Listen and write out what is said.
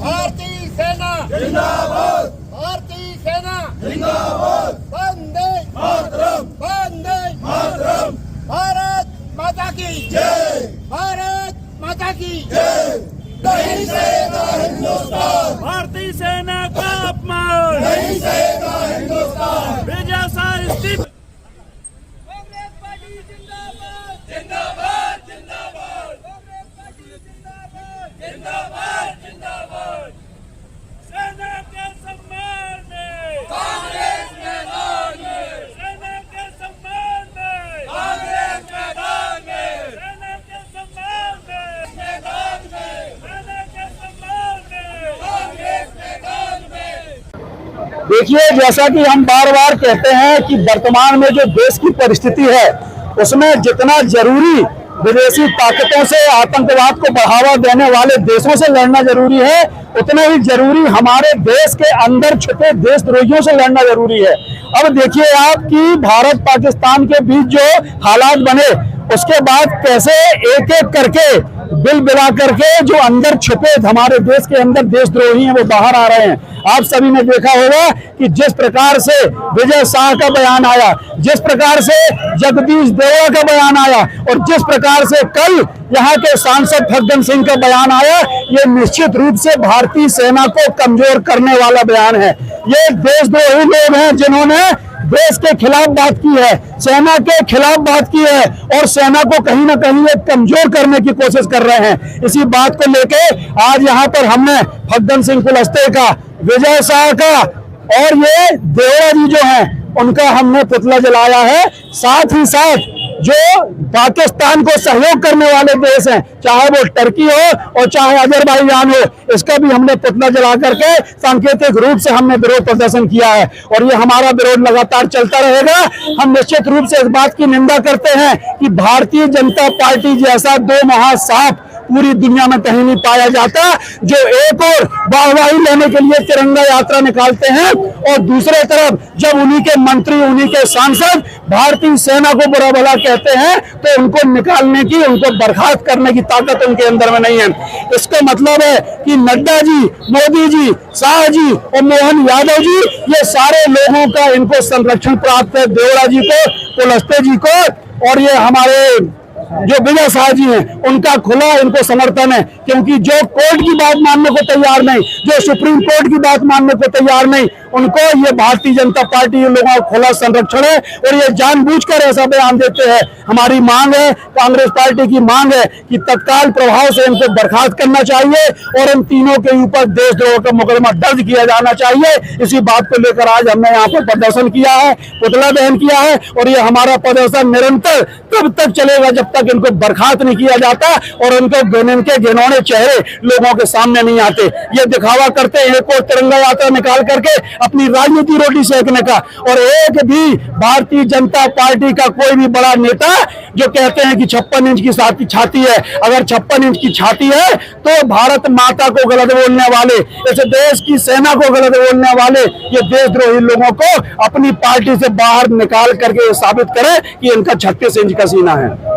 भारतीय सेना जिंदाबाद, भारतीय सेना जिंदाबाद, वंदे मातरम, वंदे मातरम, भारत माता की जय, भारत माता की जय। नहीं सहेगा हिंदुस्तान, भारतीय सेना का अपमान नहीं सहेगा हिंदुस्तान। विजय शाह इस्तीफा। कांग्रेस पार्टी जिंदाबाद, जिंदाबाद जिंदाबाद कांग्रेस पार्टी जिंदाबाद, जिंदाबाद जिंदाबाद। सेना के सम्मान में कांग्रेस मैदान में, सेना के सम्मान में कांग्रेस मैदान में, सेना के सम्मान में मैदान में, सेना के सम्मान में कांग्रेस मैदान में। देखिए, जैसा कि हम बार बार कहते हैं कि वर्तमान में जो देश की परिस्थिति है उसमें जितना जरूरी विदेशी ताकतों से, आतंकवाद को बढ़ावा देने वाले देशों से लड़ना जरूरी है, उतना ही जरूरी हमारे देश के अंदर छुपे देशद्रोहियों से लड़ना जरूरी है। अब देखिए आप कि भारत पाकिस्तान के बीच जो हालात बने, उसके बाद कैसे एक एक करके बिल बिला करके जो अंदर छुपे हमारे देश के अंदर देशद्रोही हैं वो बाहर आ रहे हैं। आप सभी ने देखा होगा कि जिस प्रकार से विजय शाह का बयान आया, जिस प्रकार से जगदीश देवड़ा का बयान आया और जिस प्रकार से कल यहाँ के सांसद फग्गन सिंह का बयान आया, ये निश्चित रूप से भारतीय सेना को कमजोर करने वाला बयान है। ये देशद्रोही लोग हैं जिन्होंने देश के खिलाफ बात की है, सेना के खिलाफ बात की है और सेना को कहीं ना कहीं ये कमजोर करने की कोशिश कर रहे हैं। इसी बात को लेके आज यहाँ पर हमने फग्गन सिंह कुलस्ते का, विजय शाह का और ये देवड़ा जी जो हैं उनका हमने पुतला जलाया है। साथ ही साथ जो पाकिस्तान को सहयोग करने वाले देश हैं, चाहे वो टर्की हो और चाहे अजरबैजान हो, इसका भी हमने पुतला जला करके सांकेतिक रूप से हमने विरोध प्रदर्शन किया है और ये हमारा विरोध लगातार चलता रहेगा। हम निश्चित रूप से इस बात की निंदा करते हैं कि भारतीय जनता पार्टी जैसा दो महासाप पूरी दुनिया में कहीं नहीं पाया जाता, जो एक और वाहवाही लेने के लिए तिरंगा यात्रा निकालते हैं और दूसरे तरफ जब उन्हीं के मंत्री, उन्हीं के सांसद भारतीय सेना को बुरा भला कहते हैं तो उनको निकालने की, उनको बर्खास्त करने की ताकत उनके अंदर में नहीं है। इसका मतलब है कि नड्डा जी, मोदी जी, शाह जी और मोहन यादव जी, ये सारे लोगों का इनको संरक्षण प्राप्त है, देवड़ा जी को, कुलस्ते जी को, और ये हमारे जो विजय शाह जी हैं उनका खुला इनको समर्थन है, क्योंकि जो कोर्ट की बात मानने को तैयार नहीं, जो सुप्रीम कोर्ट की बात मानने को तैयार नहीं, उनको ये भारतीय जनता पार्टी लोगों का खुला संरक्षण है और ये जानबूझकर ऐसा बयान देते हैं। हमारी मांग है, कांग्रेस पार्टी की मांग है कि तत्काल प्रभाव से इनको बर्खास्त करना चाहिए और इन तीनों के ऊपर देशद्रोह का मुकदमा दर्ज किया जाना चाहिए। इसी बात को लेकर आज हमने यहाँ पर प्रदर्शन किया है, पुतला दहन किया है और ये हमारा प्रदर्शन निरंतर तब तक चलेगा जब तक इनको बर्खास्त नहीं किया जाता और उनको इनके घिनौने चेहरे लोगों के सामने नहीं आते। ये दिखावा करते हैं एक और तिरंगा यात्रा निकाल करके अपनी राजनीति रोटी सेकने का, और एक भी भारतीय जनता पार्टी का कोई भी बड़ा नेता जो कहते हैं कि 56 इंच की छाती है, अगर 56 इंच की छाती है तो भारत माता को गलत बोलने वाले, इस देश की सेना को गलत बोलने वाले ये देशद्रोही लोगों को अपनी पार्टी से बाहर निकाल करके साबित करें कि इनका 36 इंच का सीना है।